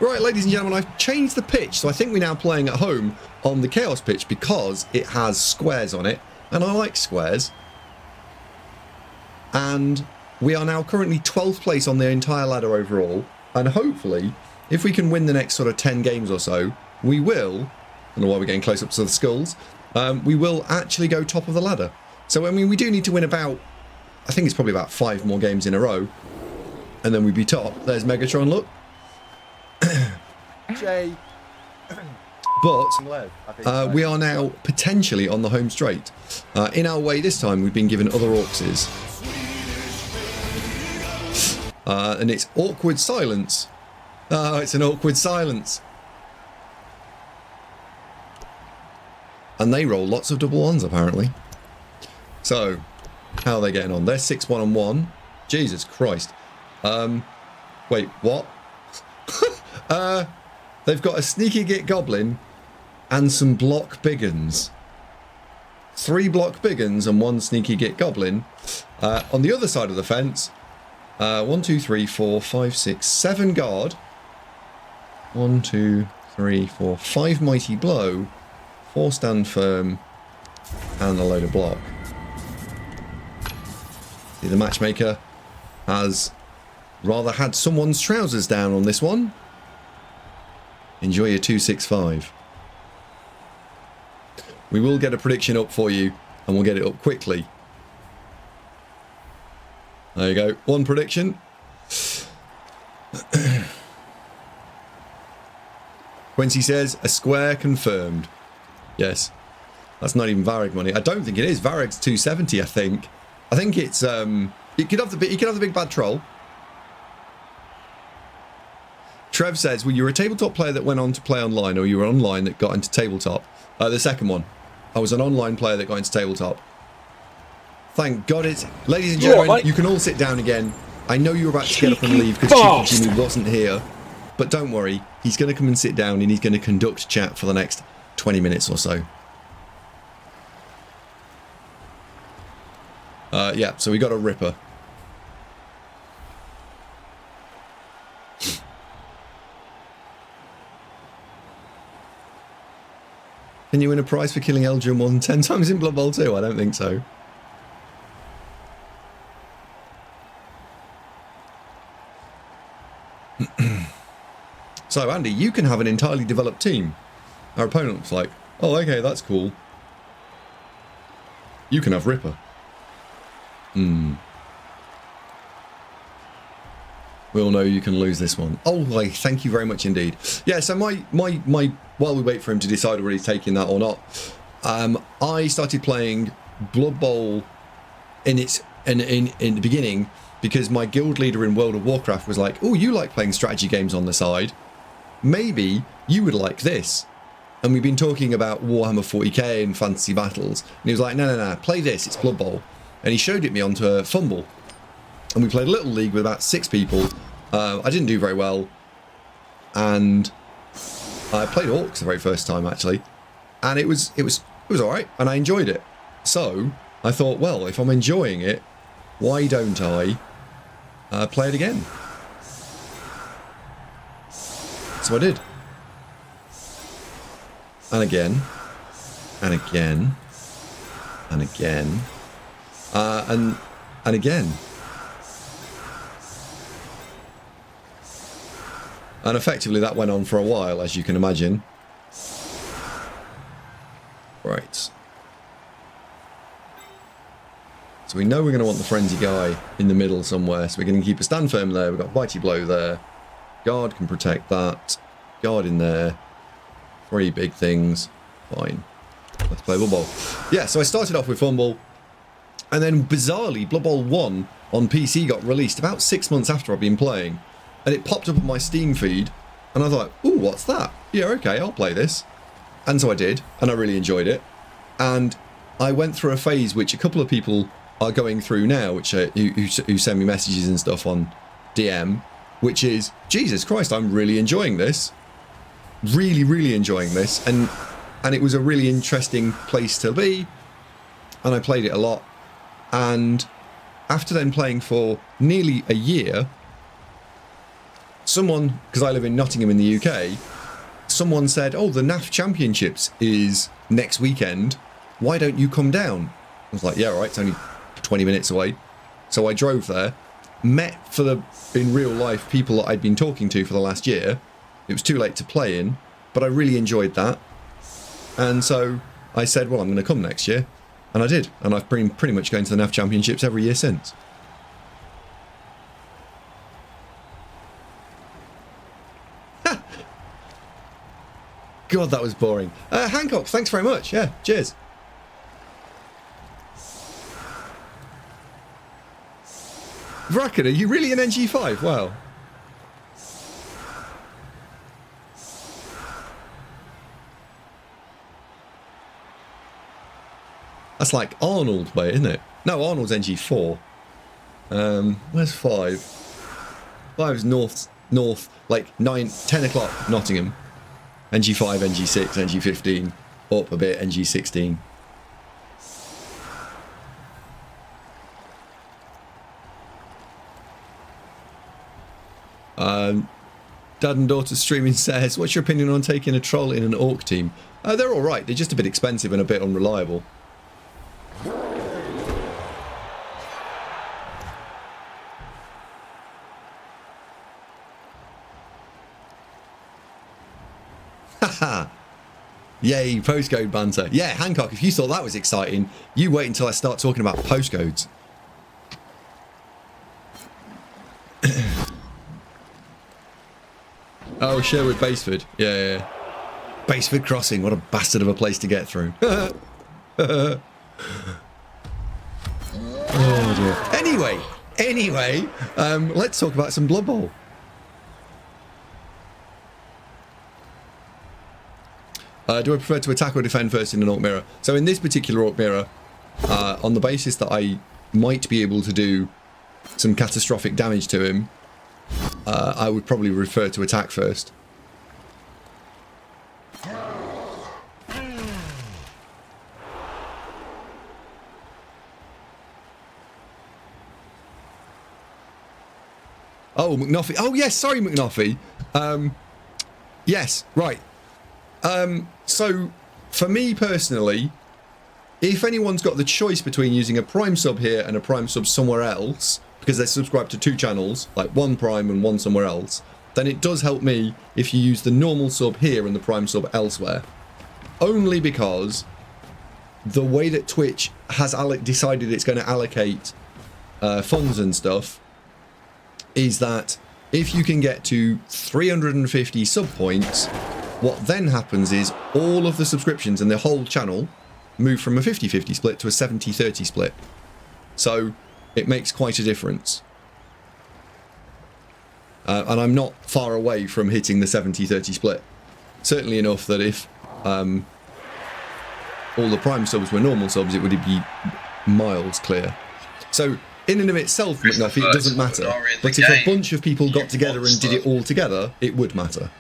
Right, ladies and gentlemen, I've changed the pitch, so I think we're now playing at home on the Chaos pitch because it has squares on it, and I like squares. And we are now currently 12th place on the entire ladder overall, and hopefully, if we can win the next sort of 10 games or so, we will, I don't know why we're getting close up to the skulls, we will actually go top of the ladder. So, I mean, we do need to win about, I think it's probably about 5 more games in a row, and then we'd be top. There's Megatron, look. Jay. But we are now potentially on the home straight. In our way this time, we've been given other Orcses. And it's Awkward Silence. Oh, it's an awkward silence. And they roll lots of double ones, apparently. So, how are they getting on? They're 6-1-1. Jesus Christ. Wait, what? They've got a Sneaky Git Goblin and some Block Biggins. 3 Block Biggins and 1 Sneaky Git Goblin. On the other side of the fence, 1, 2, 3, 4, 5, 6, 7 Guard. 1, 2, 3, 4, 5 Mighty Blow. 4 Stand Firm. And a load of Block. See, the matchmaker has rather had someone's trousers down on this one. Enjoy your 265. We will get a prediction up for you, and we'll get it up quickly. There you go. 1 prediction. Quincy says, a square confirmed. Yes. That's not even Varag money. I don't think it is. Varag's 270, I think. I think it's, you could have the big bad troll. Trev says, well, you were a tabletop player that went on to play online, or you were online that got into tabletop. The second one. I was an online player that got into tabletop. Thank God it's... Ladies and gentlemen, you can all sit down again. I know you were about to get up and leave because Cheeky Jimmy wasn't here. But don't worry, he's going to come and sit down and he's going to conduct chat for the next 20 minutes or so. Yeah, so we got a Ripper. Can you win a prize for killing Eldrin more than 10 times in Blood Bowl 2? I don't think so. So, Andy, you can have an entirely developed team. Our opponent was like, oh, okay, that's cool. You can have Ripper. We all know you can lose this one. Oh, thank you very much indeed. Yeah, so my while we wait for him to decide whether he's taking that or not, I started playing Blood Bowl in the beginning because my guild leader in World of Warcraft was like, oh, you like playing strategy games on the side. Maybe you would like this. And we've been talking about Warhammer 40k and fantasy battles. And he was like, no, play this, it's Blood Bowl. And he showed it me onto Fumble. And we played a little league with about 6 people. I didn't do very well. And I played Orcs the very first time, actually. And it was alright, and I enjoyed it. So, I thought, well, if I'm enjoying it, why don't I play it again? So I did. And again. And again. And again. And again. And effectively that went on for a while, as you can imagine. Right. So we know we're going to want the frenzy guy in the middle somewhere. So we're going to keep a stand firm there. We've got Mighty Blow there. Guard can protect that. Guard in there. 3 big things. Fine. Let's play Blood Bowl. Yeah, so I started off with Fumble. And then bizarrely, Blood Bowl 1 on PC got released about 6 months after I'd been playing. And it popped up on my Steam feed, and I was like, ooh, what's that? Yeah, okay, I'll play this. And so I did, and I really enjoyed it. And I went through a phase which a couple of people are going through now, which who send me messages and stuff on DM, which is, Jesus Christ, I'm really enjoying this. Really, really enjoying this. And it was a really interesting place to be, and I played it a lot. And after then playing for nearly a year, someone, because I live in Nottingham in the UK, someone said, oh, the NAF Championships is next weekend. Why don't you come down? I was like, yeah, right, it's only 20 minutes away. So I drove there, met in real life people that I'd been talking to for the last year. It was too late to play in, but I really enjoyed that. And so I said, well, I'm going to come next year. And I did. And I've been pretty much going to the NAF Championships every year since. God, that was boring. Hancock, thanks very much. Yeah, cheers. Bracken, are you really an NG5? Wow. That's like Arnold way, isn't it? No, Arnold's NG4. Where's 5? 5's north, like 9, 10 o'clock, Nottingham. NG5, NG6, NG15, up a bit, NG16. Dad and daughter streaming says, what's your opinion on taking a troll in an orc team? They're alright, they're just a bit expensive and a bit unreliable. Haha! Yay, postcode banter. Yeah, Hancock, if you thought that was exciting, you wait until I start talking about postcodes. Oh, Sherwood Baseford. Yeah. Baseford Crossing, what a bastard of a place to get through. Oh dear. Anyway, let's talk about some Blood Bowl. Do I prefer to attack or defend first in an Orc Mirror? So in this particular Orc Mirror, on the basis that I might be able to do some catastrophic damage to him, I would probably prefer to attack first. Oh, McNuffy. Oh, yes, sorry, McNuffy. Yes, right. So, for me personally, if anyone's got the choice between using a Prime sub here and a Prime sub somewhere else, because they're subscribed to 2 channels, like one Prime and one somewhere else, then it does help me if you use the normal sub here and the Prime sub elsewhere. Only because the way that Twitch has decided it's going to allocate funds and stuff is that if you can get to 350 sub points, what then happens is all of the subscriptions and the whole channel move from a 50-50 split to a 70-30 split. So it makes quite a difference. And I'm not far away from hitting the 70-30 split. Certainly enough that if all the Prime subs were normal subs, it would be miles clear. So in and of itself, McNuffy, it doesn't matter. But if a bunch of people got together and did it all together, it would matter.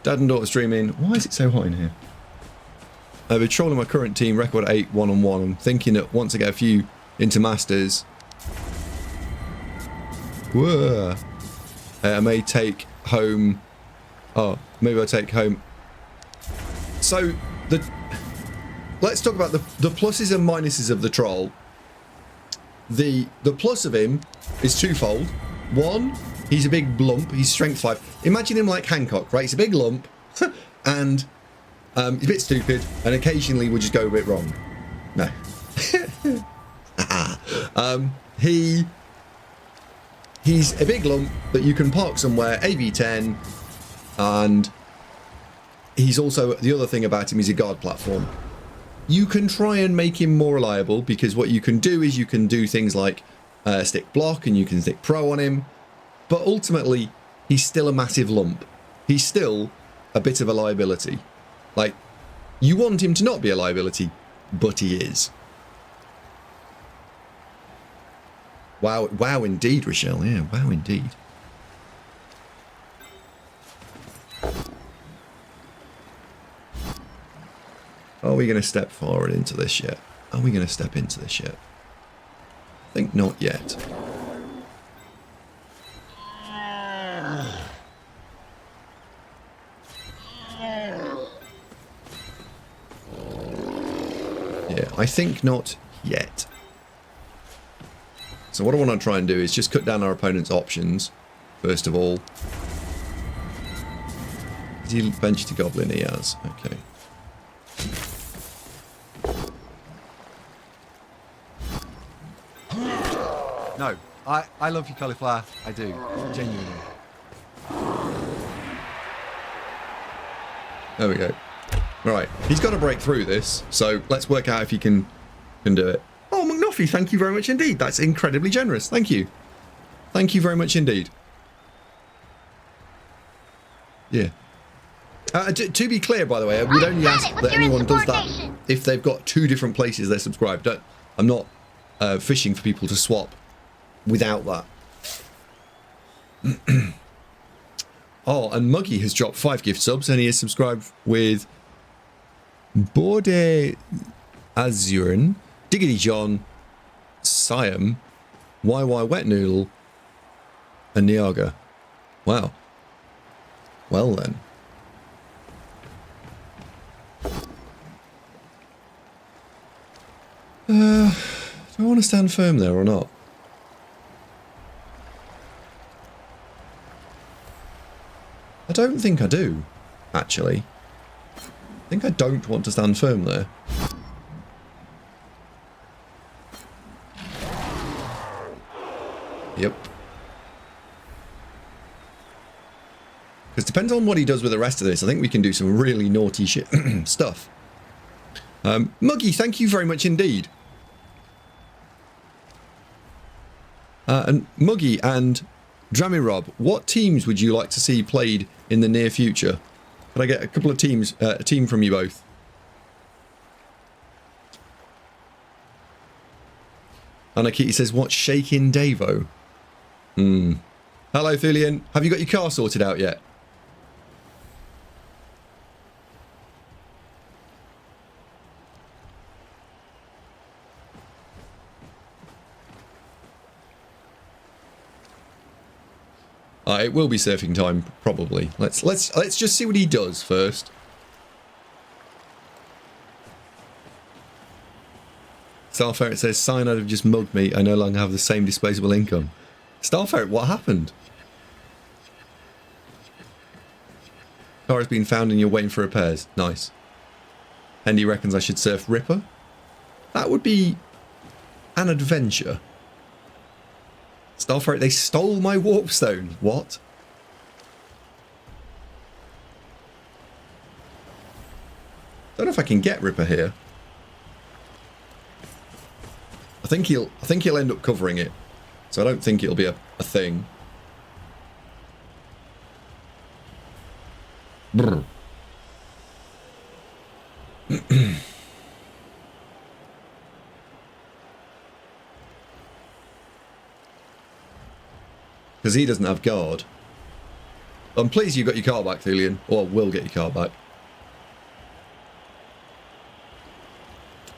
Dad and daughter streaming. Why is it so hot in here? I've been trolling my current team, record 8 1-on-1. I'm thinking that once I get a few into Masters, whoa, I may take home. Oh, maybe I'll take home. So let's talk about the pluses and minuses of the troll. The plus of him is twofold. One, he's a big lump. He's strength 5. Imagine him like Hancock, right? He's a big lump, and he's a bit stupid, and occasionally will just go a bit wrong. No. He's a big lump that you can park somewhere, AV10, and he's also, the other thing about him is a guard platform. You can try and make him more reliable, because what you can do is you can do things like stick block, and you can stick pro on him, but ultimately he's still a massive lump. He's still a bit of a liability. Like, you want him to not be a liability, but he is. Wow, wow indeed, Rochelle. Yeah, wow indeed. Are we going to step forward into this yet? Are we going to step into this yet? I think not yet. Yeah, I think not yet. So what I want to try and do is just cut down our opponent's options, first of all. Has he ventured to Goblin? He has. Okay. No, I love you, cauliflower. I do, genuinely. There we go. Right, he's got to break through this, so let's work out if he can do it. Oh, McNuffy, thank you very much indeed. That's incredibly generous. Thank you. Thank you very much indeed. Yeah. To be clear, by the way, I would only ask that anyone does that if they've got 2 different places they're subscribed. I'm not fishing for people to swap without that. Oh, and Muggy has dropped 5 gift subs, and he is subscribed with Borde Azurin, Diggity John, Siam, YY Wet Noodle, and Niaga. Wow. Well then. Do I want to stand firm there or not? I don't think I do, actually. I think I don't want to stand firm there. Yep. Because depends on what he does with the rest of this. I think we can do some really naughty shit stuff. Muggy, thank you very much indeed. And Muggy and Drammy Rob, what teams would you like to see played in the near future? Could I get a couple of teams, a team from you both? Anna Kitty says, what's shaking Davo? Hello, Thulian. Have you got your car sorted out yet? It will be surfing time, probably. Let's just see what he does first. Starferret says, Cyanide have just mugged me. I no longer have the same disposable income. Starferret, what happened? Car has been found and you're waiting for repairs. Nice. Andy reckons I should surf Ripper. That would be an adventure. Starferret, they stole my warpstone. What? Don't know if I can get Ripper here. I think he'll end up covering it. So I don't think it'll be a thing. Brr. Because he doesn't have guard. I'm pleased you got your car back, Thulian. Or will get your car back.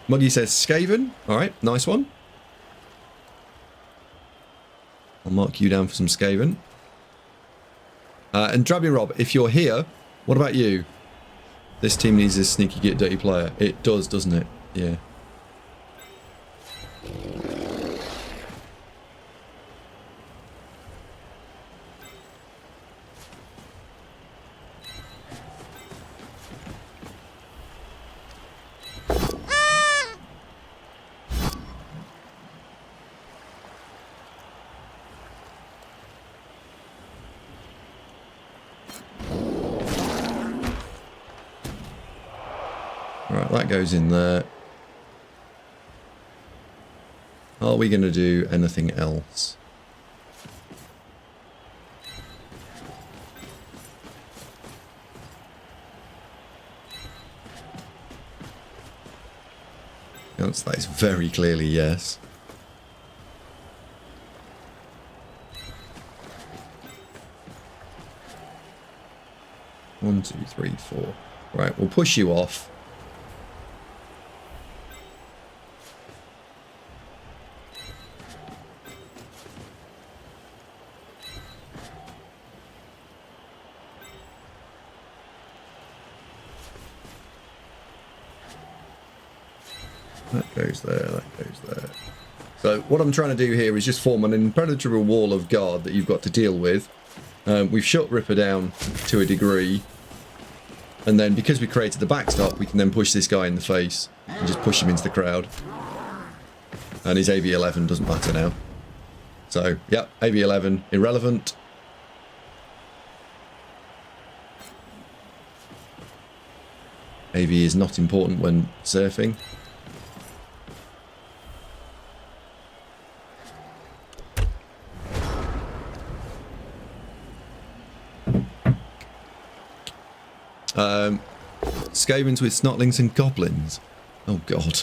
Muggy says Skaven. Alright, nice one. I'll mark you down for some Skaven. And Drabby Rob, if you're here, what about you? This team needs a sneaky get dirty player. It does, doesn't it? Yeah. That goes in there. Are we going to do anything else? Yes, that is very clearly yes. One, two, three, four. Right, we'll push you off. That goes there, that goes there. So what I'm trying to do here is just form an impenetrable wall of guard that you've got to deal with. We've shut Ripper down to a degree. And then because we created the backstop, we can then push this guy in the face and just push him into the crowd. And his AV11 doesn't matter now. So, yeah, AV11, irrelevant. AV is not important when surfing. Skavens with snotlings and goblins. Oh god.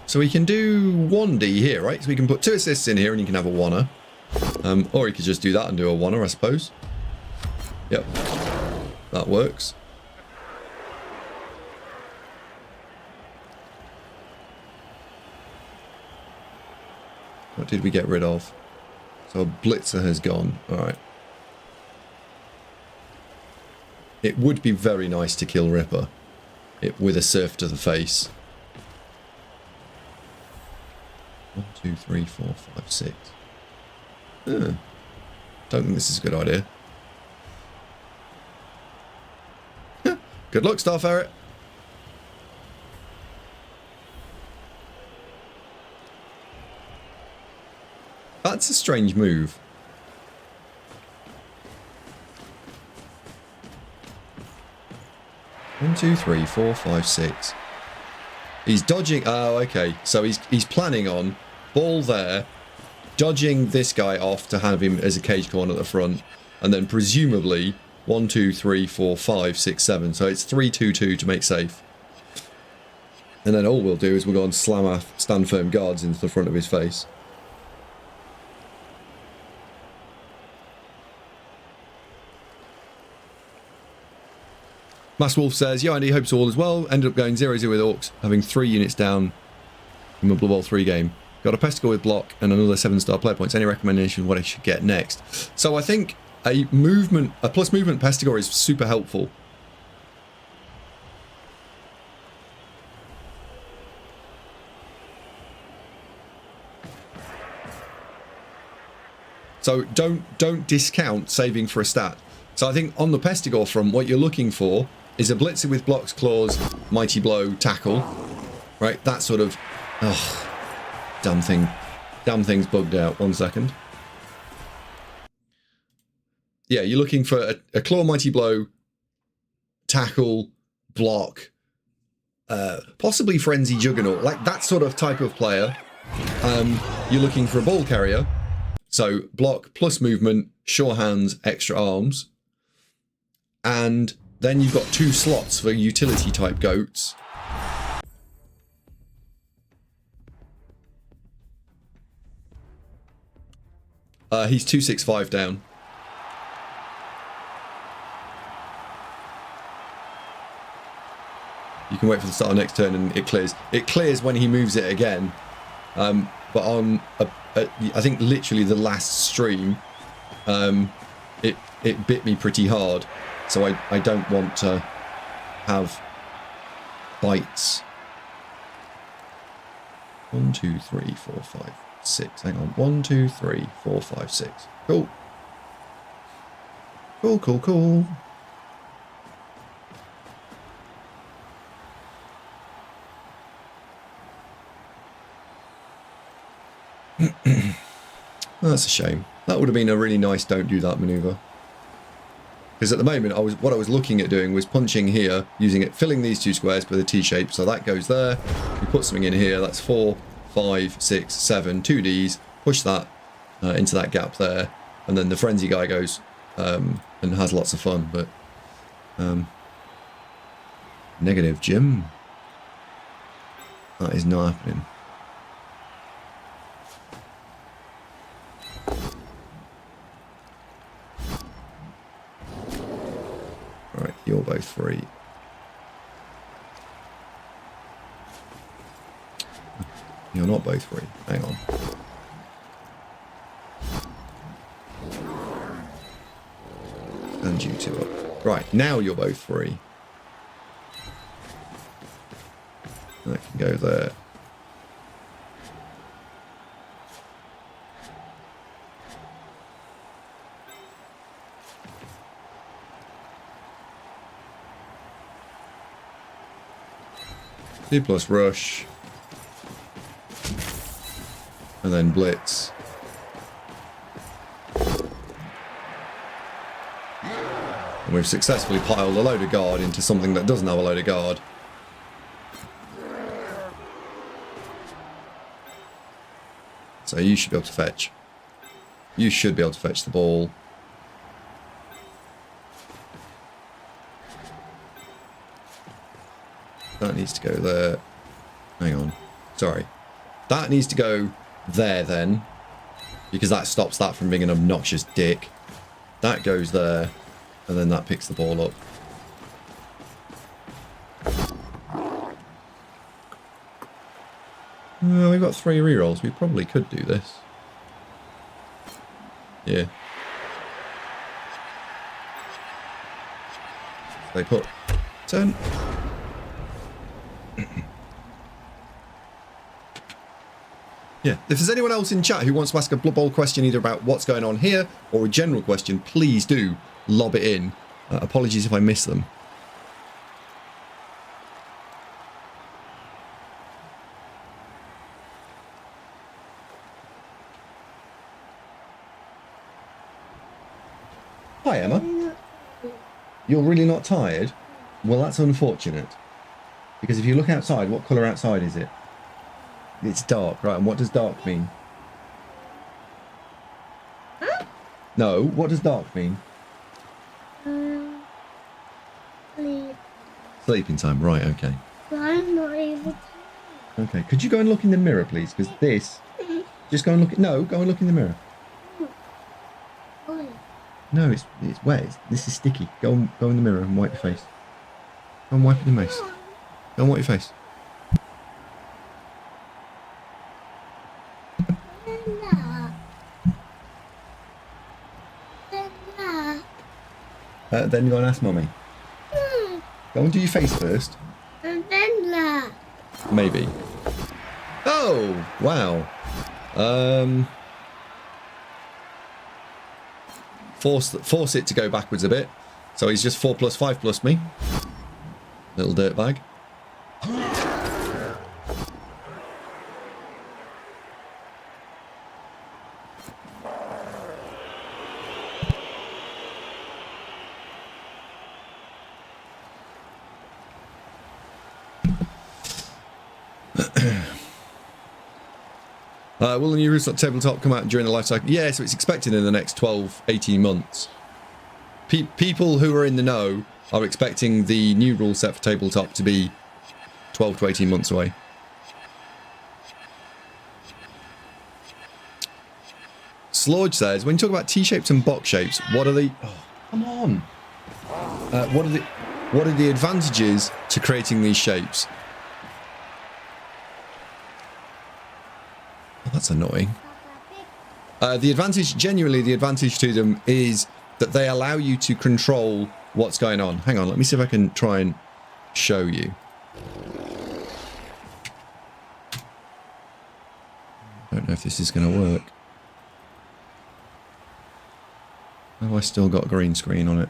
So we can do 1D here, right? So we can put 2 assists in here and you can have a 1er. Or you could just do that and do a 1er, I suppose. Yep. That works. What did we get rid of? So a blitzer has gone. Alright. It would be very nice to kill Ripper. With a surf to the face. 1, 2, 3, 4, 5, 6. Don't think this is a good idea. Good luck, Star Ferret. That's a strange move. One, 2, 3, 4, 5, 6. He's dodging. Oh, okay. So he's planning on ball there, dodging this guy off to have him as a cage corner at the front, and then presumably 1, 2, 3, 4, 5, 6, 7. So it's 3, 2, 2 to make safe. And then all we'll do is we'll go and slam our stand firm guards into the front of his face. Mass Wolf says, yo, Andy, hopes all is well. Ended up going 0-0 with Orcs, having 3 units down in my Blood Bowl 3 game. Got a Pesticle with block and another 7-star player points. Any recommendation what I should get next? So I think a plus movement Pesticle is super helpful. So don't discount saving for a stat. So I think on the Pestigore front, what you're looking for is a blitzer with blocks, claws, mighty blow, tackle, right? That sort of, oh, damn thing's bugged out. 1 second. Yeah, you're looking for a claw, mighty blow, tackle, block, possibly frenzy juggernaut, like that sort of type of player. You're looking for a ball carrier, so block plus movement, sure hands, extra arms. And then you've got 2 slots for utility type goats. He's 265 down. You can wait for the start of next turn and it clears. It clears when he moves it again. But on, I think literally the last stream, it bit me pretty hard. So I don't want to have bites. 1, 2, 3, 4, 5, 6. Hang on. 1, 2, 3, 4, 5, 6. Cool. Cool, cool, cool. That's a shame. That would have been a really nice don't do that maneuver. Because at the moment, what I was looking at doing was punching here, using it, filling these 2 squares with a T shape. So that goes there. We put something in here. That's 4, 5, 6, 7, 2Ds. Push that into that gap there. And then the frenzy guy goes and has lots of fun. But Negative, Jim. That is not happening. Alright, you're both free. You're not both free. Hang on. And you two up. Right, now you're both free. That can go there. C plus rush. And then blitz. And we've successfully piled a load of guard into something that doesn't have a load of guard. So you should be able to fetch. You should be able to fetch the ball. That needs to go there. Hang on. Sorry. That needs to go there then. Because that stops that from being an obnoxious dick. That goes there. And then that picks the ball up. We've got 3 rerolls. We probably could do this. Yeah. They put 10. Yeah. If there's anyone else in chat who wants to ask a Blood Bowl question either about what's going on here or a general question, please do lob it in. Apologies if I miss them. Hi, Emma. You're really not tired? Well, that's unfortunate. Because if you look outside, what colour outside is it? It's dark, right? And what does dark mean? Huh? No, what does dark mean? Sleep. Sleeping time, right, okay. But I'm not able to. Okay, could you go and look in the mirror, please? Because this... Just go and look... No, go and look in the mirror. Why? No, it's wet. This is sticky. Go in the mirror and wipe your face. Go and wipe your face. Go and wipe your face. Then go and ask Mummy. Go and do your face first. And then that. Maybe. Oh, wow. Force it to go backwards a bit. So he's just 4 plus 5 plus me. Little dirtbag. Will the new rules tabletop come out during the life cycle? Yeah, so it's expected in the next 12, 18 months. People who are in the know are expecting the new rule set for tabletop to be 12 to 18 months away. Slorge says, when you talk about T-shapes and box shapes, what are the... Oh, come on. What are the advantages to creating these shapes? Oh, that's annoying. Genuinely the advantage to them is that they allow you to control what's going on. Hang on, let me see if I can try and show you. I don't know if this is going to work. Oh, I still got a green screen on it.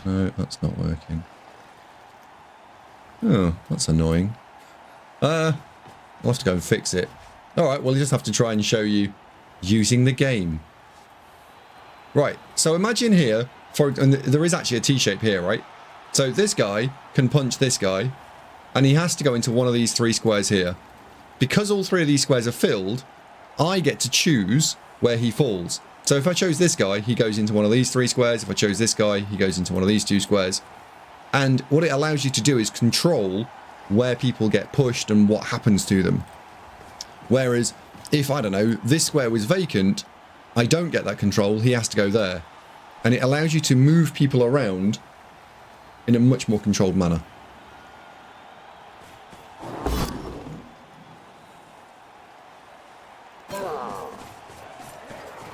No, that's not working. Oh, that's annoying. I'll have to go and fix it. Alright, well, you just have to try and show you using the game. Right, so imagine here, and there is actually a T-shape here, right? So this guy can punch this guy, and he has to go into one of these 3 squares here. Because all 3 of these squares are filled, I get to choose where he falls. So if I chose this guy, he goes into one of these 3 squares. If I chose this guy, he goes into one of these 2 squares. And what it allows you to do is control where people get pushed and what happens to them. Whereas if, I don't know, this square was vacant, I don't get that control, he has to go there. And it allows you to move people around in a much more controlled manner.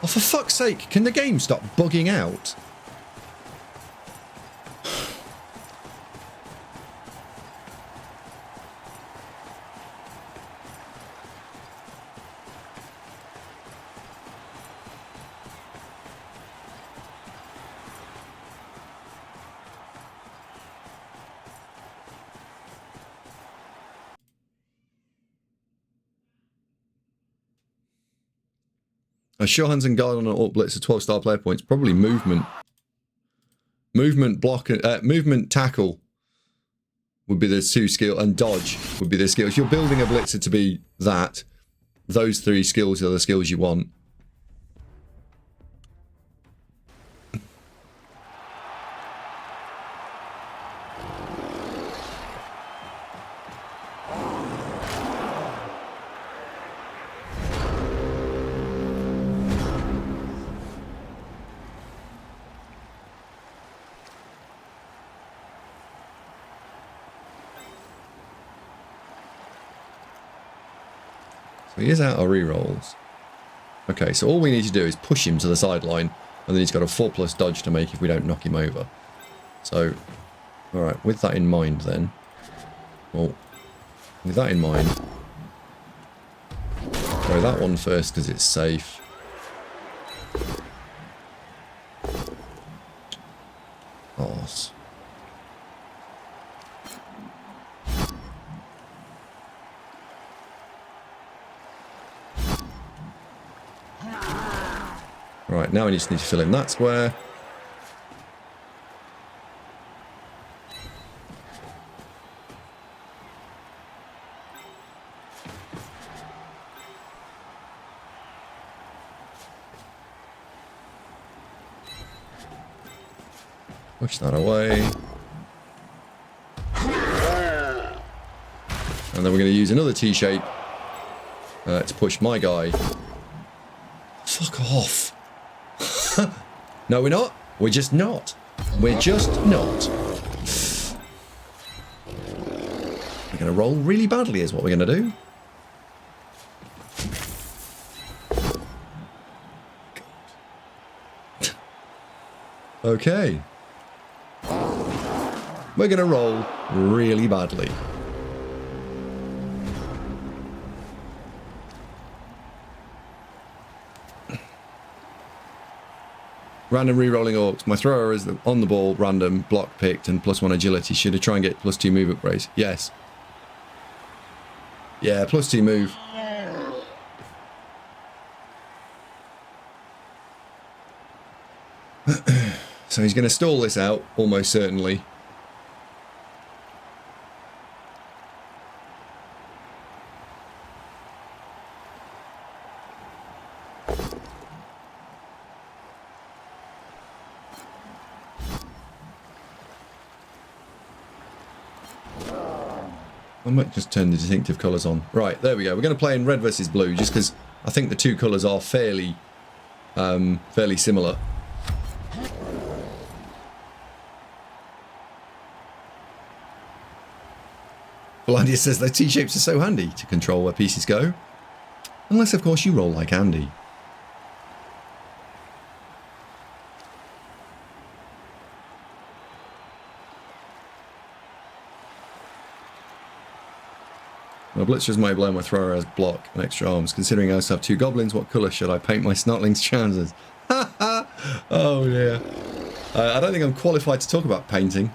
Oh, for fuck's sake, can the game stop bugging out? A sure hands and guard on an Orc Blitz are 12-star player points. Probably movement. Movement, block, movement, tackle would be the 2 skill, and dodge would be the skills. You're building a Blitzer to be that. Those 3 skills are the skills you want. So he is out of rerolls. Okay, so all we need to do is push him to the sideline, and then he's got a 4+ dodge to make if we don't knock him over. So, alright, with that in mind then, well, with that in mind, throw that one first because it's safe. Horse. Right, now we just need to fill in that square. Push that away. And then we're going to use another T-shape to push my guy. Fuck off. No, we're not. We're just not. We're just not. We're going to roll really badly is what we're going to do. Okay. We're going to roll really badly. Random re-rolling orcs. My thrower is on the ball, random, block picked, and +1 agility. Should I try and get +2 move upgrade? Yes. Yeah, +2 move. So he's going to stall this out, almost certainly. I might just turn the distinctive colours on. Right, there we go. We're going to play in red versus blue, just because I think the 2 colours are fairly similar. Blandia says the T-shapes are so handy to control where pieces go. Unless, of course, you roll like Andy. My blitzers may blow, my thrower has block and extra arms. Considering I also have 2 goblins, what colour should I paint my snotling's trousers? Oh dear. I don't think I'm qualified to talk about painting.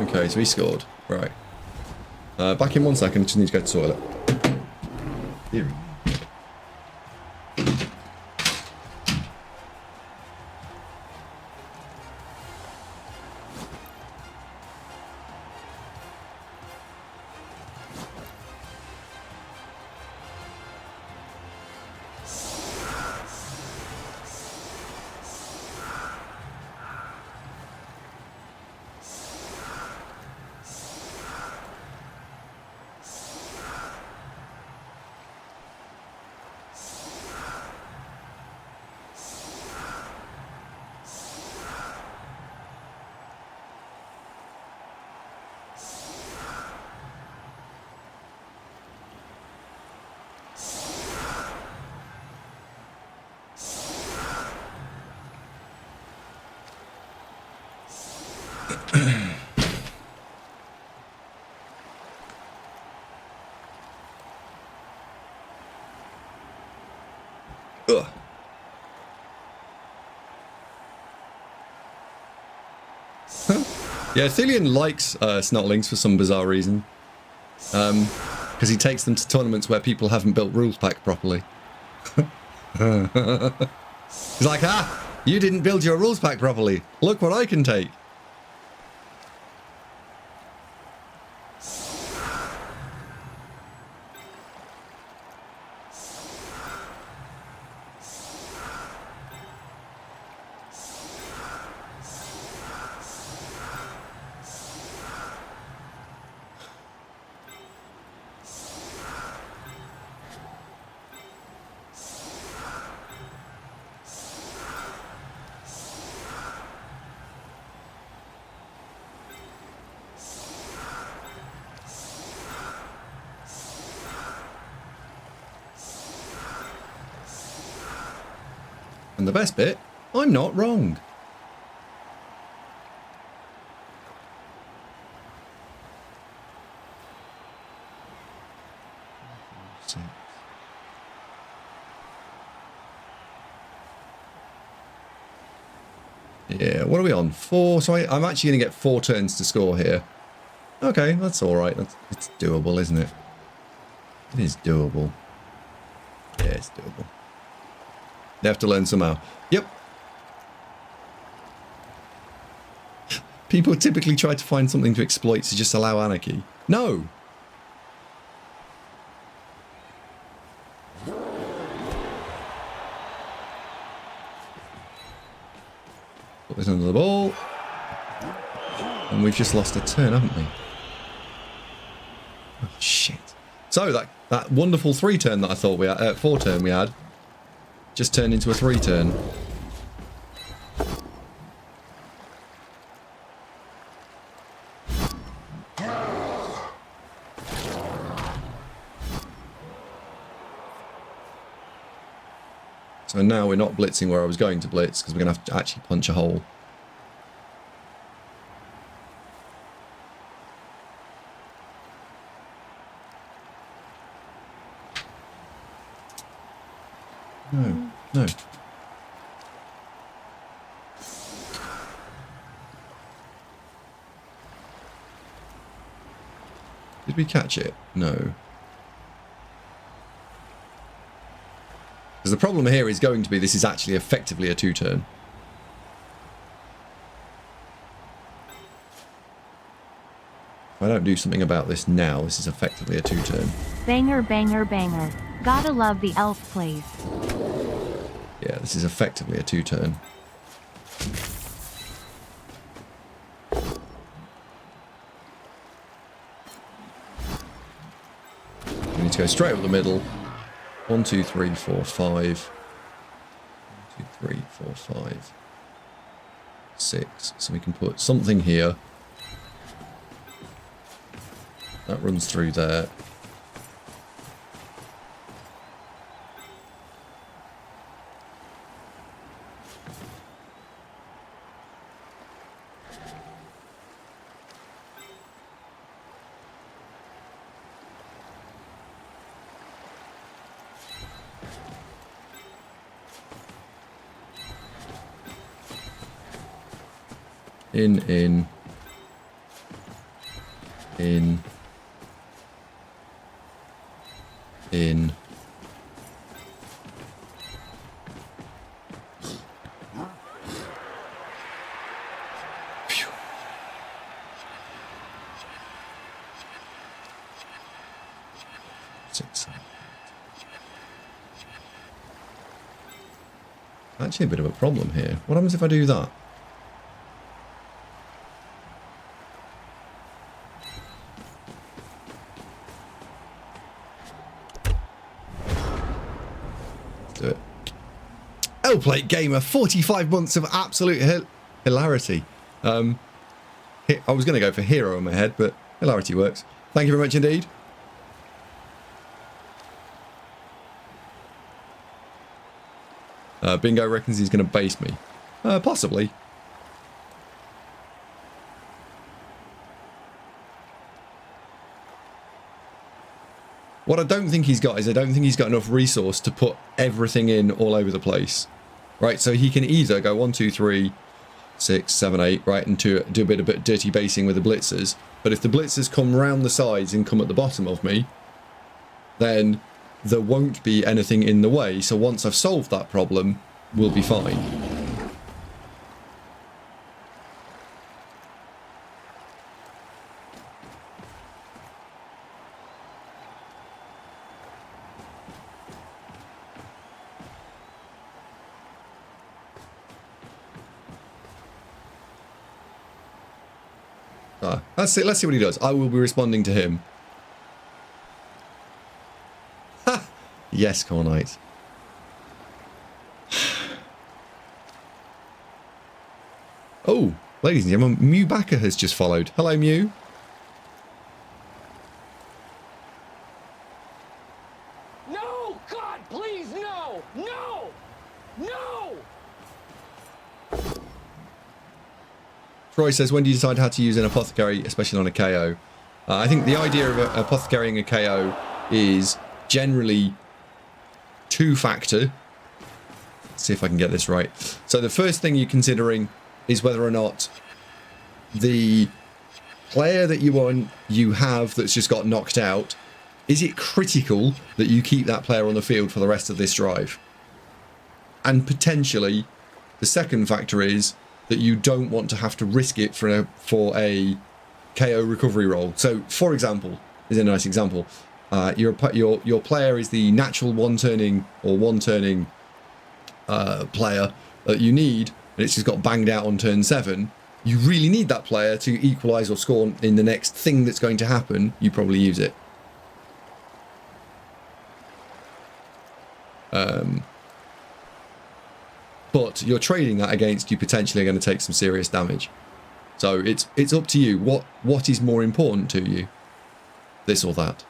Okay, so he scored. Right. Back in 1 second. Just need to go to the toilet. Here. Ugh. Yeah, Thelian likes Snotlings for some bizarre reason. Because he takes them to tournaments where people haven't built rules pack properly. He's like, ah, you didn't build your rules pack properly. Look what I can take. And the best bit, I'm not wrong. Yeah, what are we on? 4. So I'm actually going to get 4 turns to score here. Okay, that's all right. It's doable, isn't it? It is doable. Yeah, it's doable. They have to learn somehow. Yep. People typically try to find something to exploit to just allow anarchy. No! Put this under the ball. And we've just lost a turn, haven't we? Oh, shit. So, that wonderful 3 turn that I thought we had, 4 turn we had, just turned into a 3 turn. So now we're not blitzing where I was going to blitz because we're going to have to actually punch a hole. No, no. Did we catch it? No. Because the problem here is going to be this is actually effectively a 2 turn. If I don't do something about this now, this is effectively a 2 turn. Banger, banger, banger. Gotta love the elf plays. Yeah, this is effectively a 2 turn. We need to go straight up the middle. 1, 2, 3, 4, 5. 1, 2, 3, 4, 5. 6. So we can put something here. That runs through there. In. In. In. Phew. 6, 7. Actually a bit of a problem here. What happens if I do that? Let's do it. L-Plate Gamer, 45 months of absolute hilarity. I was going to go for hero in my head, but hilarity works. Thank you very much indeed. Bingo reckons he's going to base me. Possibly. What I don't think he's got is I don't think he's got enough resource to put everything in all over the place. Right, so he can either go 1, 2, 3, 6, 7, 8, right, and do a bit of dirty basing with the blitzers. But if the blitzers come round the sides and come at the bottom of me, then there won't be anything in the way. So once I've solved that problem, we'll be fine. Let's see what he does. I will be responding to him. Ha! Yes, Cornite. Oh, ladies and gentlemen, Mew Backer has just followed. Hello, Mew. No! God, please, no! No! No! Troy says, when do you decide how to use an Apothecary, especially on a KO? I think the idea of Apothecarying a KO is generally two-factor. Let's see if I can get this right. So the first thing you're considering is whether or not the player that you have that's just got knocked out, is it critical that you keep that player on the field for the rest of this drive? And potentially, the second factor is that you don't want to have to risk it for a KO recovery roll. So, for example, is a nice example. Your player is the natural one-turning player that you need, and it's just got banged out on turn 7. You really need that player to equalise or score in the next thing that's going to happen. You probably use it. But you're trading that against you potentially are going to take some serious damage. So it's up to you. What is more important to you? This or that?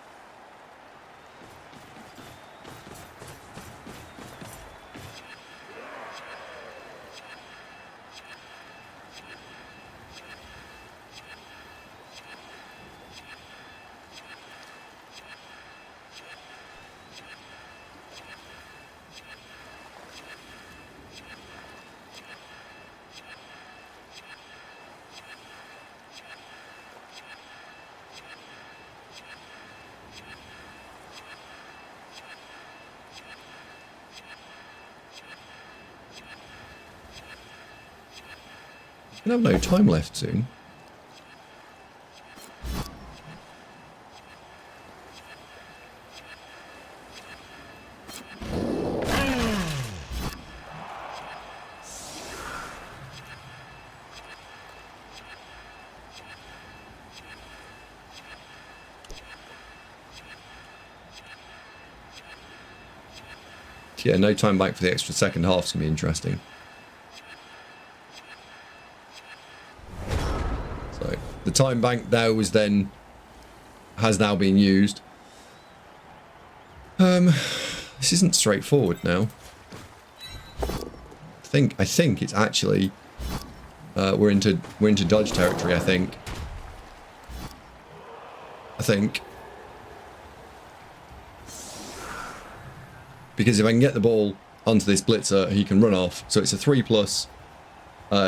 I have no time left soon. Yeah, no time back for the extra second half's gonna be interesting. So the time bank now has now been used. This isn't straightforward now. I think it's actually we're into dodge territory. I think. Because if I can get the ball onto this blitzer, he can run off. So it's a 3+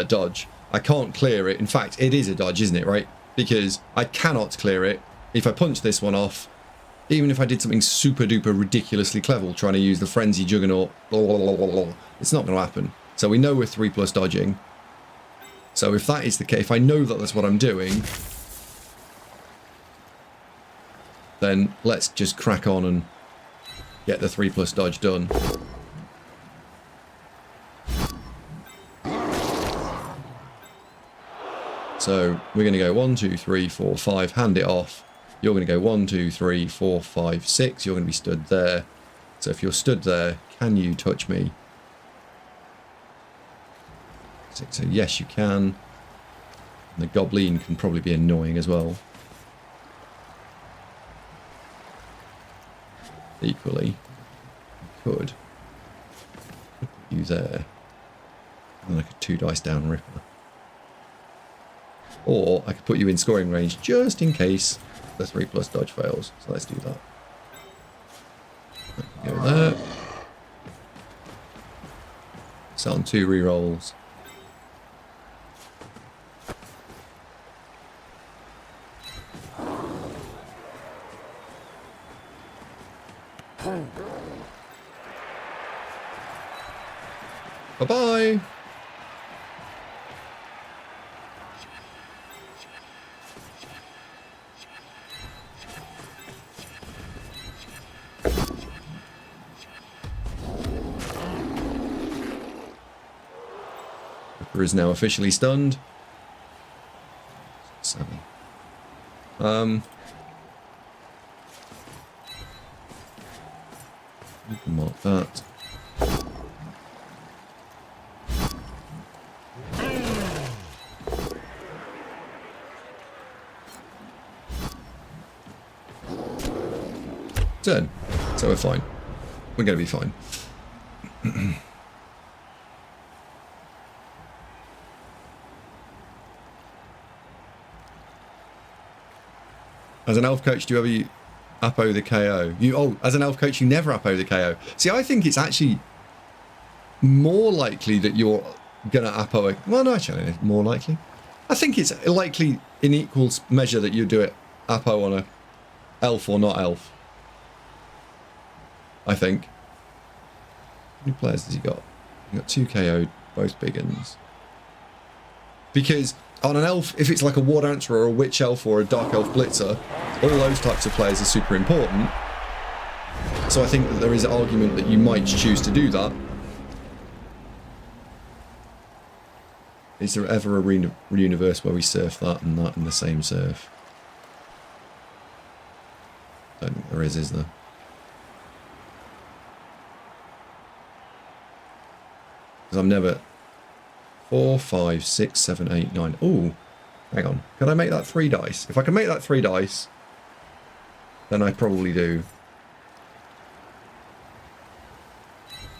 dodge. I can't clear it. In fact, it is a dodge, isn't it? Right? because I cannot clear it if I punch this one off. Even if I did something super duper ridiculously clever, trying to use the Frenzy Juggernaut, it's not going to happen. So we know we're 3+ dodging. So if that is the case, if I know that that's what I'm doing, then let's just crack on and get the 3+ dodge done. So we're going to go 1, 2, 3, 4, 5, hand it off. You're going to go 1, 2, 3, 4, 5, 6. You're going to be stood there. So if you're stood there, can you touch me? 6. So yes, you can. And the goblin can probably be annoying as well. Equally, you could put you there. And then I could 2 dice down Ripper. Or I could put you in scoring range just in case the 3+ dodge fails. So let's do that. Go there. Set on 2 rerolls. Bye-bye. Ripper is now officially stunned. 7. You can mark that. Turn. So we're fine. We're going to be fine. As an elf coach, do you ever Apo the KO? As an elf coach, you never Apo the KO. See, I think it's actually more likely that you're going to Apo a... Well, no, actually, more likely. I think it's likely in equal measure that you do it Apo on a elf or not elf. I think. How many players has he got? He got 2 KO'd, both big uns. Because on an elf, if it's like a Ward Answerer or a Witch Elf or a Dark Elf Blitzer, all those types of players are super important. So I think that there is an argument that you might choose to do that. Is there ever a universe where we surf that and that in the same surf? I don't think there is there? 'Cause I'm never... 4, 5, 6, 7, 8, 9. Ooh, hang on. Can I make that 3 dice? If I can make that 3 dice, then I probably do.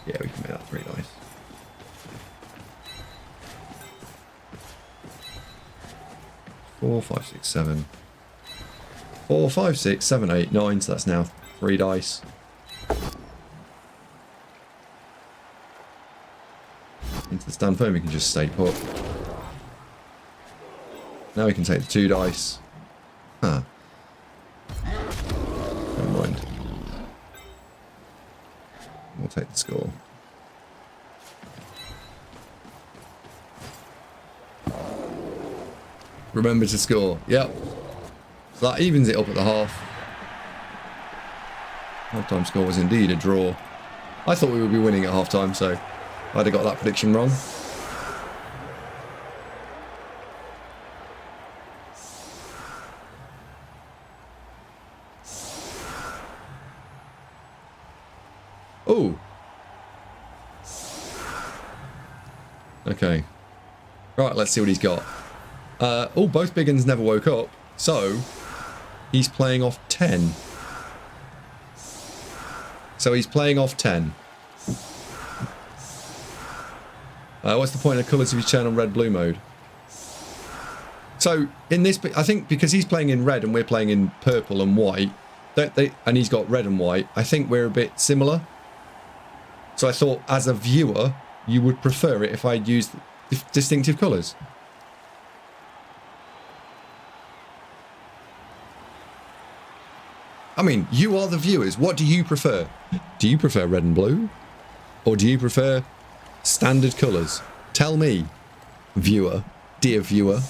Yeah, we can make that 3 dice. Four, 5, 6, 7. 4, 5, 6, 7, 8, 9. So that's now 3 dice. Into the stand firm, we can just stay put. Now we can take the 2 dice. Huh. Never mind. We'll take the score. Remember to score. Yep. So that evens it up at the half. Half-time score was indeed a draw. I thought we would be winning at half-time, so I'd have got that prediction wrong. Oh. Okay. Right, let's see what he's got. Both big uns never woke up, so he's playing off 10. So he's playing off 10. What's the point of colours if you turn on red-blue mode? So in this, I think because he's playing in red and we're playing in purple and white, and he's got red and white, I think we're a bit similar. So I thought, as a viewer, you would prefer it if I'd used distinctive colours. I mean, you are the viewers. What do you prefer? Do you prefer red and blue? Or do you prefer standard colours? Tell me, viewer, dear viewer.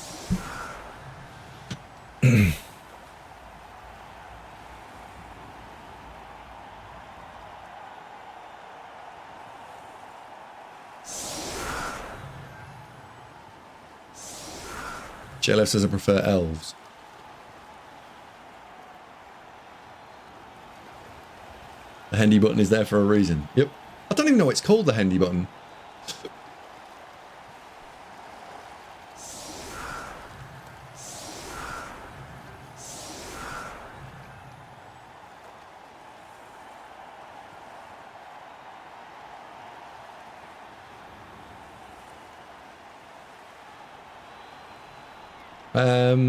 JLF says I prefer elves. The handy button is there for a reason. Yep. I don't even know it's called the handy button.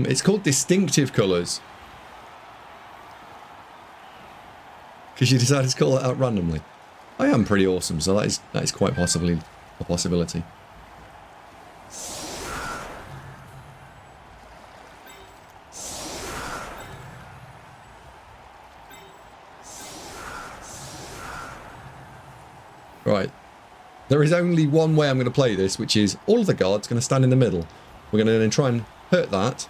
It's called distinctive colours. Because you decided to call it out randomly. I am pretty awesome, so that is quite possibly a possibility. Right. There is only one way I'm going to play this, which is all of the guards going to stand in the middle. We're going to then try and hurt that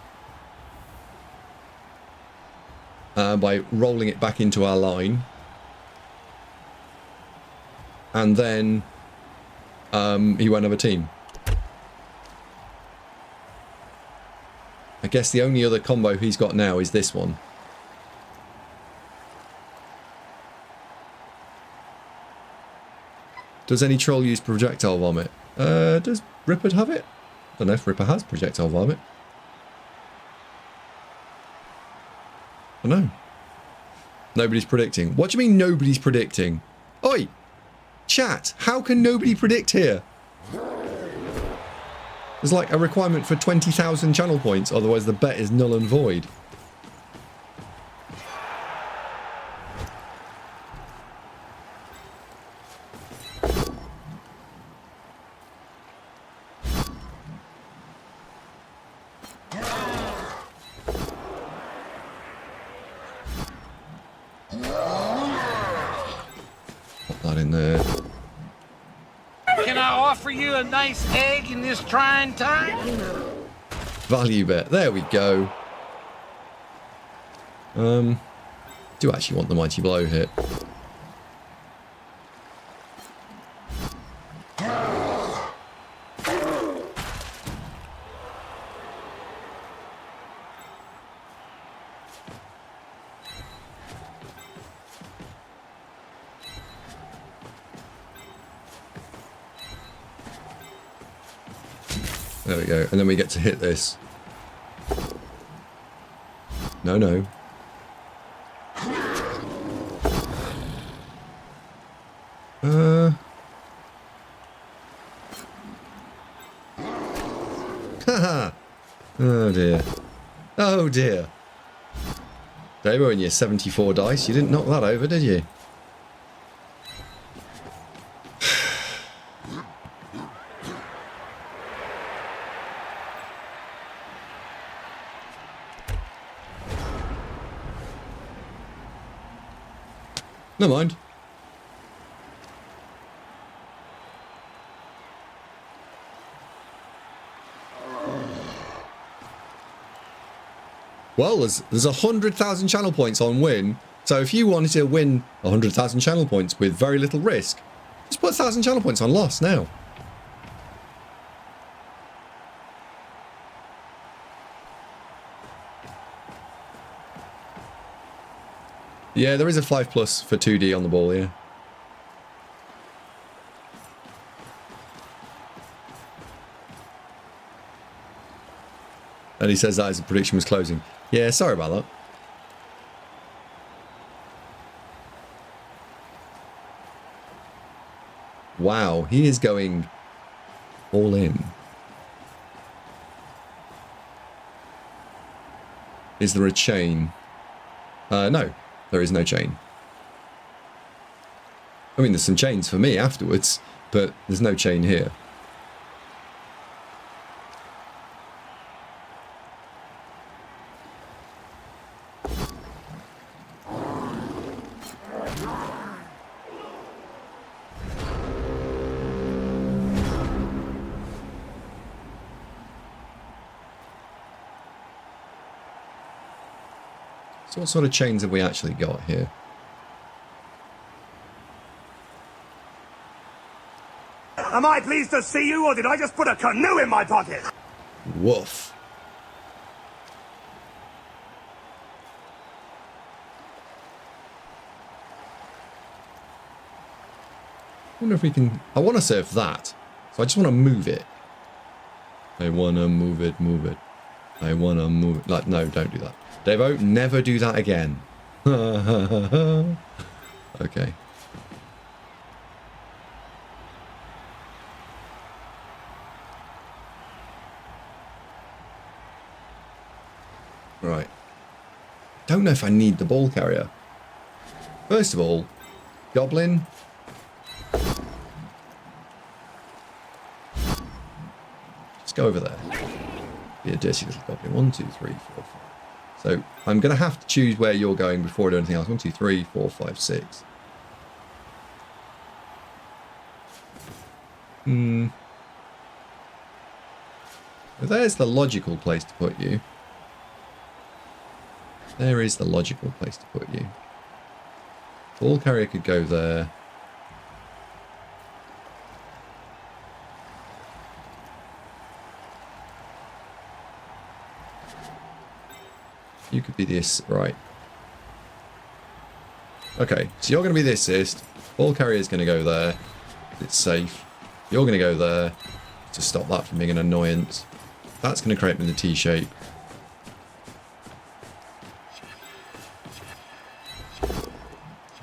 by rolling it back into our line. And then he won't have a team. I guess the only other combo he's got now is this one. Does any troll use projectile vomit? Does Ripper have it? I don't know if Ripper has projectile vomit. I don't know. Nobody's predicting. What do you mean nobody's predicting? Oi! Chat, how can nobody predict here? There's like a requirement for 20,000 channel points, otherwise the bet is null and void. Pop that in there. Can I offer you a nice egg in this trying time? Value bet. There we go. Do actually want the mighty blow hit. There we go. And then we get to hit this. No, no. Haha. Oh dear. Oh dear. Davo and your 74 dice. You didn't knock that over, did you? Never mind. Well, there's 100,000 channel points on win. So if you wanted to win 100,000 channel points with very little risk, just put 1,000 channel points on loss now. Yeah, there is a 5+ for 2D on the ball, yeah. And he says that as the prediction was closing. Yeah, sorry about that. Wow, he is going all in. Is there a chain? No. There is no chain. I mean, there's some chains for me afterwards, but there's no chain here. So what sort of chains have we actually got here? Am I pleased to see you, or did I just put a canoe in my pocket? Woof. I wonder if we can... I want to surf that. So I just want to move it. I want to move it, move it. I want to move it. Like, no, don't do that. Devo, never do that again. Okay. Right. Don't know if I need the ball carrier. First of all, Goblin. Just go over there. Be a dirty little goblin. 1, 2, 3, 4, 5. So I'm going to have to choose where you're going before I do anything else. 1, 2, 3, 4, 5, 6. Well, there's the logical place to put you. There is the logical place to put you. Ball carrier could go there. You could be this, right. Okay, so you're going to be the assist. Ball carrier is going to go there. It's safe. You're going to go there to stop that from being an annoyance. That's going to create me the T shape. Oh,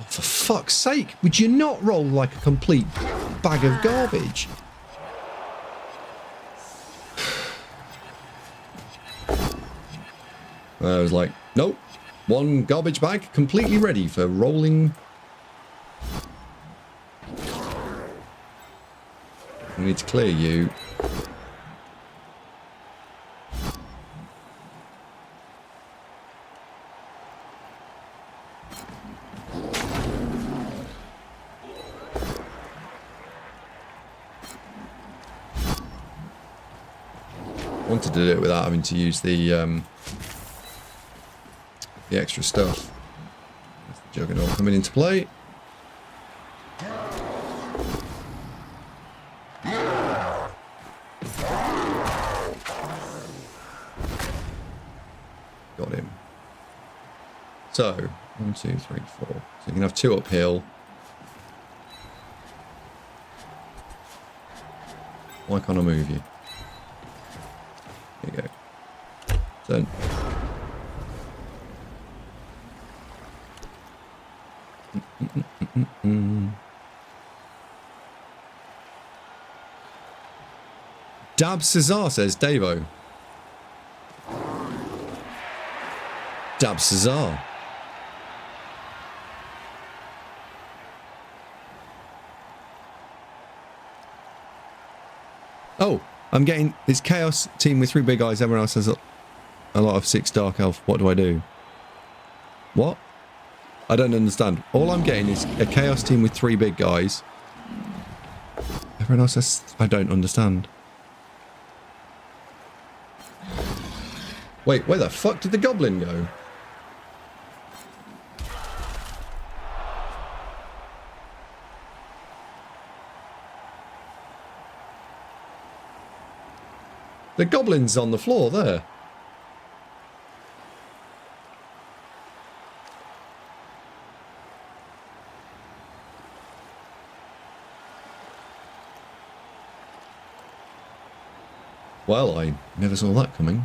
for fuck's sake, would you not roll like a complete bag of garbage? I was like, nope. One garbage bag completely ready for rolling. We need to clear you. Wanted to do it without having to use the extra stuff. There's the Juggernaut coming into play. Got him. So, 1, 2, 3, 4. So you can have 2 uphill. Why can't I move you? There you go. Turn. Dab Cesar says Davo. Dab Cesar. Oh, I'm getting this chaos team with 3 big eyes. Everyone else has a lot of 6 dark elf. What do I do? What? I don't understand. All I'm getting is a chaos team with 3 big guys. Everyone else has... I don't understand. Wait, where the fuck did the goblin go? The goblin's on the floor there. Well, I never saw that coming.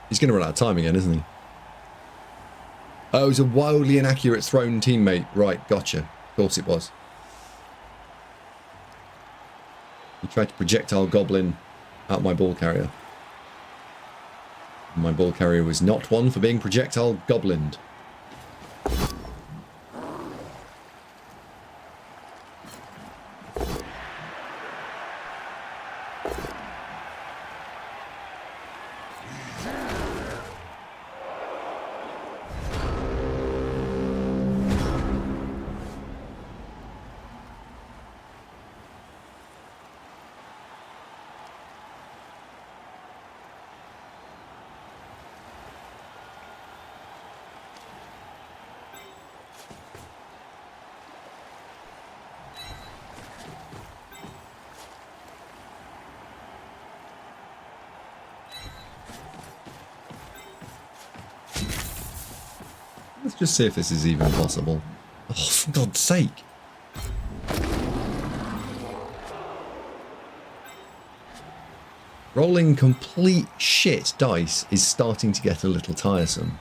He's going to run out of time again, isn't he? Oh, it was a wildly inaccurate thrown teammate. Right, gotcha. Of course it was. He tried to projectile goblin at my ball carrier. My ball carrier was not one for being projectile goblined. Let's just see if this is even possible. Oh, for God's sake. Rolling complete shit dice is starting to get a little tiresome.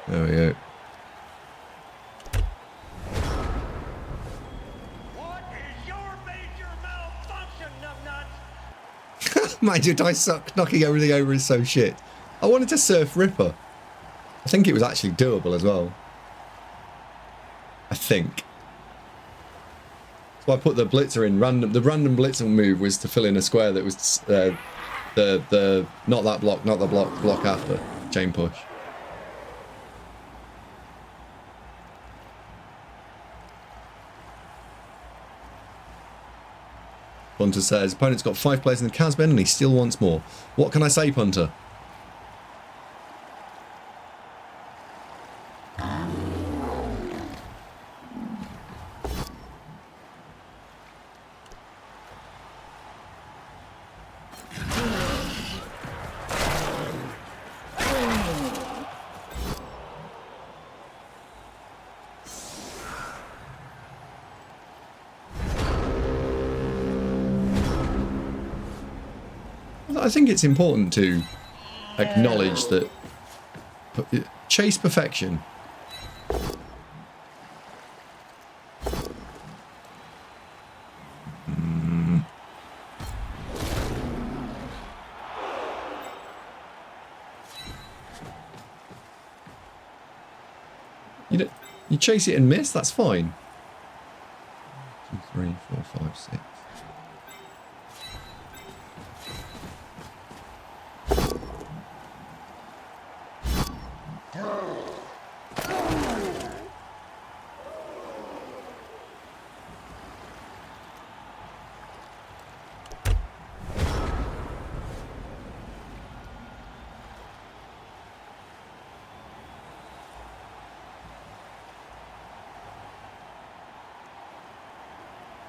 There we go. What is your major malfunction, numbnuts? Man, your dice suck. Knocking everything over is so shit. I wanted to surf Ripper. I think it was actually doable as well. I think. So I put the blitzer in random. The random blitzer move was to fill in a square that was the not that block, not the block after chain push. Punter says, opponent's got 5 players in the Casbin and he still wants more. What can I say, Punter? I think it's important to acknowledge that chase perfection. You chase it and miss, that's fine. 2, 3, 4, 5, 6.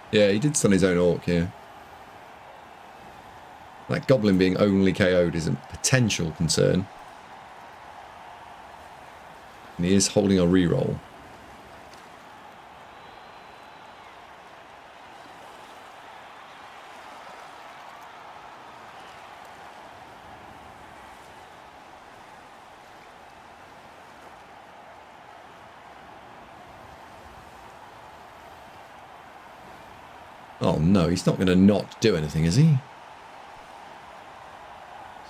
Yeah, he did stun his own orc here. That goblin being only KO'd is a potential concern. And he is holding a reroll. Oh no, he's not going to not do anything, is he?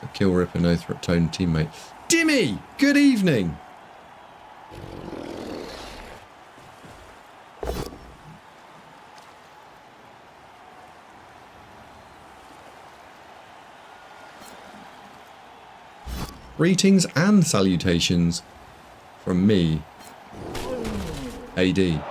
So kill Ripper, no tone teammate. Dimmy! Good evening! Greetings and salutations from me, AD.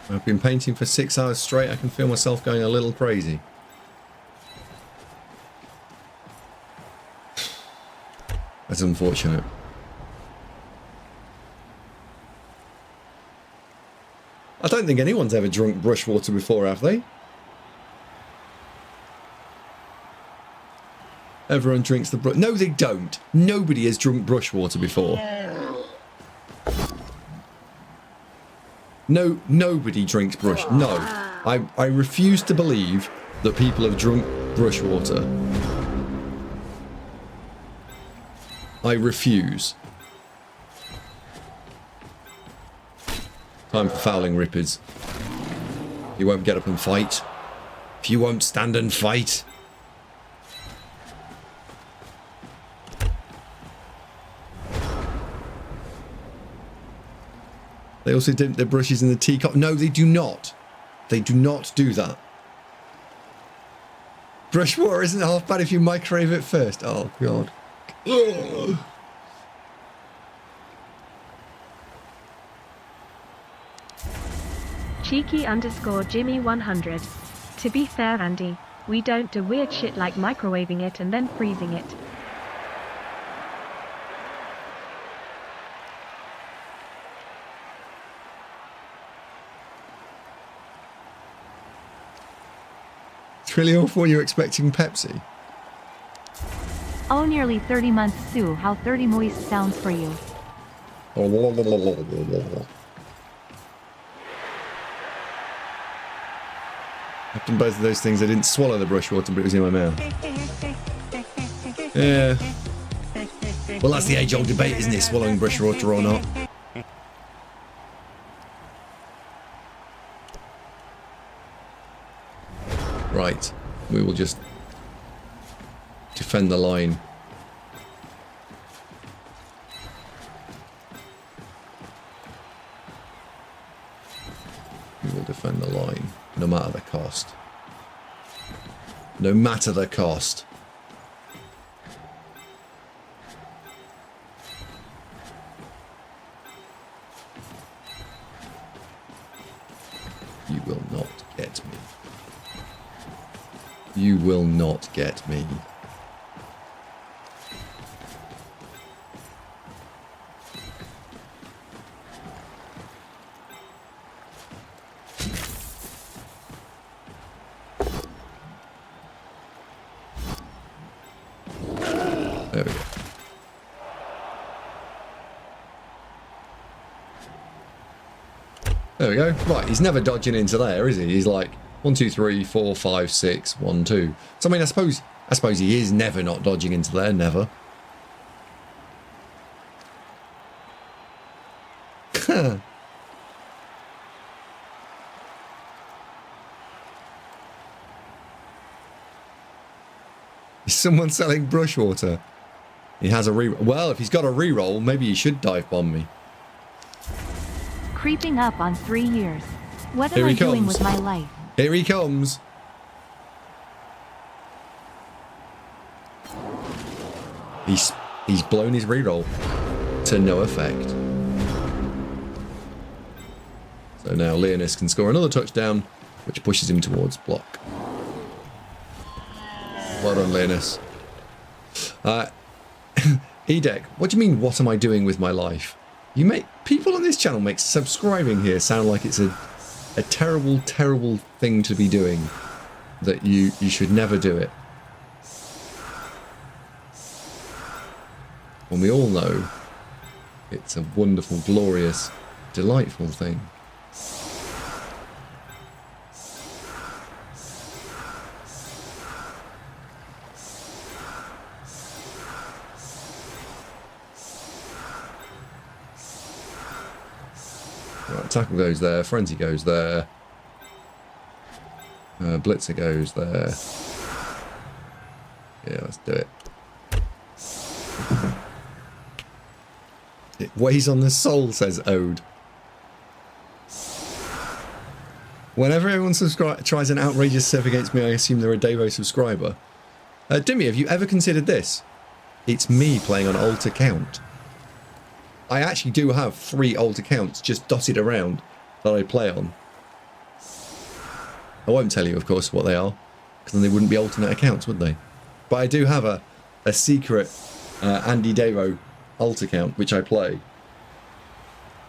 I've been painting for 6 hours straight. I can feel myself going a little crazy. That's unfortunate. I don't think anyone's ever drunk brush water before, have they? Everyone drinks the brush. No, they don't. Nobody has drunk brush water before. No, nobody drinks brush. No. I refuse to believe that people have drunk brush water. I refuse. Time for fouling, Rippers. You won't get up and fight. If you won't stand and fight. They also dip their brushes in the teacup. No, they do not. They do not do that. Brush water isn't half bad if you microwave it first. Oh, God. Ugh. Cheeky_Jimmy100. To be fair, Andy, we don't do weird shit like microwaving it and then freezing it. It's really awful when you're expecting Pepsi. Oh, nearly 30 months, Sue. How 30 moist sounds for you. I've done both of those things. I didn't swallow the brush water, but it was in my mouth. Yeah. Well, that's the age-old debate, isn't it? Swallowing brush water or not. Right. We will just defend the line. We will defend the line, no matter the cost. No matter the cost. You will not get me. You will not get me. There we go. There we go. Right, he's never dodging into there, is he? He's like 1, 2, 3, 4, 5, 6, 1, 2. So I mean, I suppose he is never not dodging into there. Never. Is someone selling brush water? He has a reroll. Well, if he's got a reroll, maybe he should dive bomb me. Creeping up on 3 years. What Here am I he doing comes. with my life? Here he comes. He's blown his reroll to no effect. So now Leonis can score another touchdown, which pushes him towards block. Well done, Leonis. Edek, what do you mean, what am I doing with my life? You make people on this channel make subscribing here sound like it's a terrible, terrible thing to be doing. That you should never do it. When we all know it's a wonderful, glorious, delightful thing. Right, tackle goes there, frenzy goes there, blitzer goes there. Yeah, let's do it. It weighs on the soul, says Ode. Whenever everyone tries an outrageous serve against me, I assume they're a Devo subscriber. Dimmy, have you ever considered this? It's me playing on alt account. I actually do have 3 alt accounts just dotted around that I play on. I won't tell you, of course, what they are, because then they wouldn't be alternate accounts, would they? But I do have a secret Andy Devo alt account, which I play.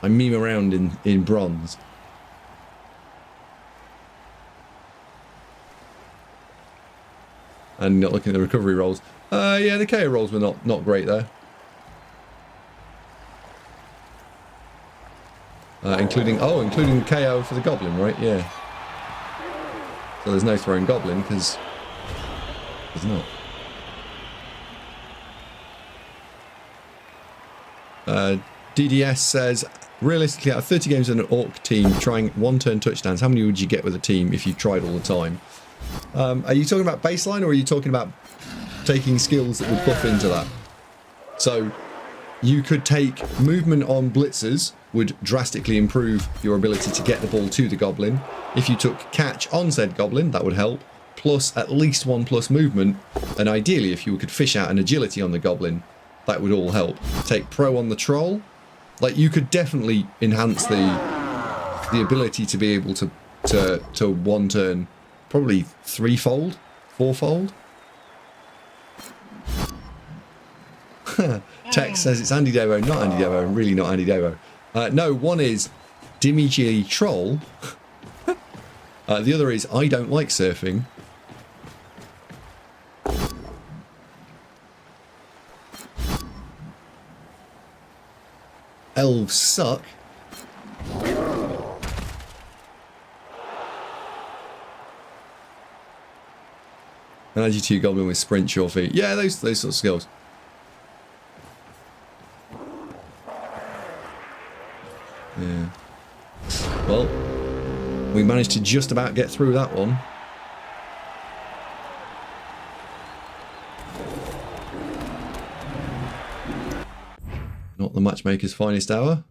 I meme around in bronze. And not looking at the recovery rolls. Yeah, the KO rolls were not great there. Including KO for the goblin, right? Yeah. So there's no throwing goblin because there's not. DDS says, realistically, out of 30 games in an Orc team, trying one-turn touchdowns, how many would you get with a team if you tried all the time? Are you talking about baseline, or are you talking about taking skills that would buff into that? So you could take movement on blitzers, would drastically improve your ability to get the ball to the goblin. If you took catch on said goblin, that would help, plus at least 1+ movement, and ideally if you could fish out an agility on the goblin, that would all help. Take pro on the troll. Like, you could definitely enhance the ability to be able to one turn, probably 3-fold, 4-fold. Tex says it's Andy Devo, not Andy Devo, really not Andy Devo. No, one is Dimmy G Troll. The other is I don't like surfing. Elves suck. And as you 2 goblin with sprint, sure feet. Yeah, those sort of skills. Yeah. Well, we managed to just about get through that one. Not the matchmaker's finest hour.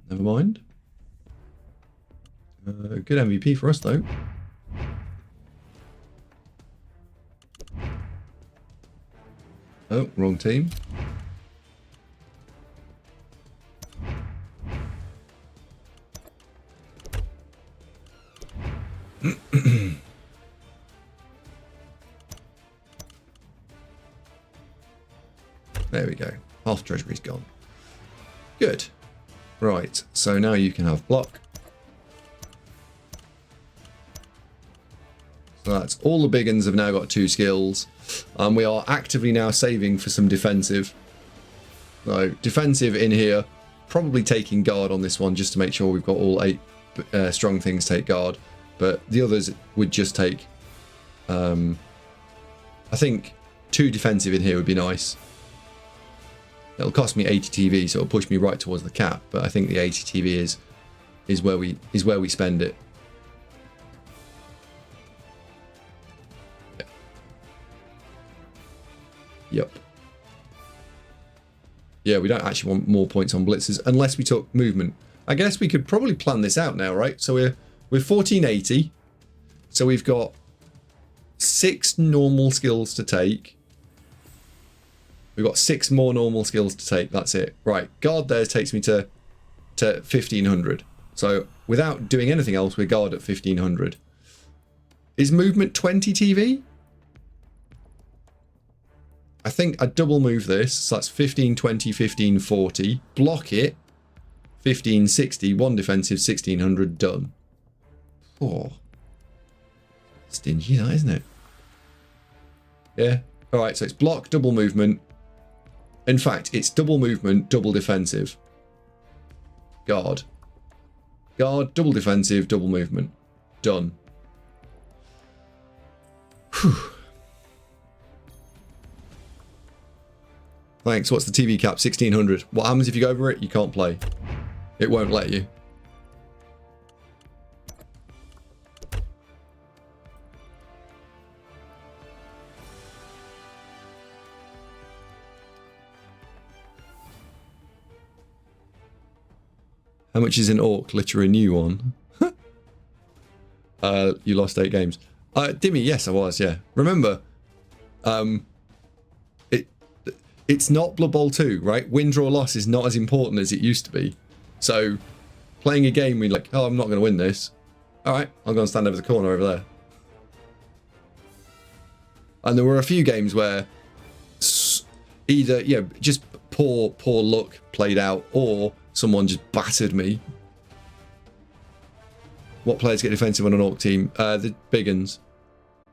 Never mind. Good MVP for us, though. Oh, wrong team. There we go. Half treasury's gone. Good. Right, so now you can have block. So that's all the big uns have now got 2 skills. We are actively now saving for some defensive. So defensive in here, probably taking guard on this one just to make sure we've got all 8 strong things take guard. But the others would just take, I think 2 defensive in here would be nice. It'll cost me 80 TV, so it'll push me right towards the cap. But I think the 80 TV is where we spend it. Yep. Yeah, we don't actually want more points on blitzers unless we took movement. I guess we could probably plan this out now, right? So we're 1480. So we've got 6 normal skills to take. We've got 6 more normal skills to take. That's it. Right. Guard there takes me to 1500. So without doing anything else, we're guard at 1500. Is movement 20 TV? I think I double move this. So that's 1520, 1540. Block it. 1560. 1 defensive, 1600. Done. Oh. Stingy, that, isn't it? Yeah. All right. So it's block, double movement. In fact, it's double movement, double defensive. Guard. Guard, double defensive, double movement. Done. Whew. Thanks. What's the TV cap? 1600. What happens if you go over it? You can't play. It won't let you. How much is an Orc? Literally a new one. You lost 8 games. Dimmy, yes, I was, yeah. Remember, it's not Blood Bowl 2, right? Win, draw, loss is not as important as it used to be. So, playing a game where you're like, oh, I'm not going to win this. Alright, I'm going to stand over the corner over there. And there were a few games where either, yeah, just poor luck played out, or someone just battered me. What players get defensive on an Orc team? The big uns.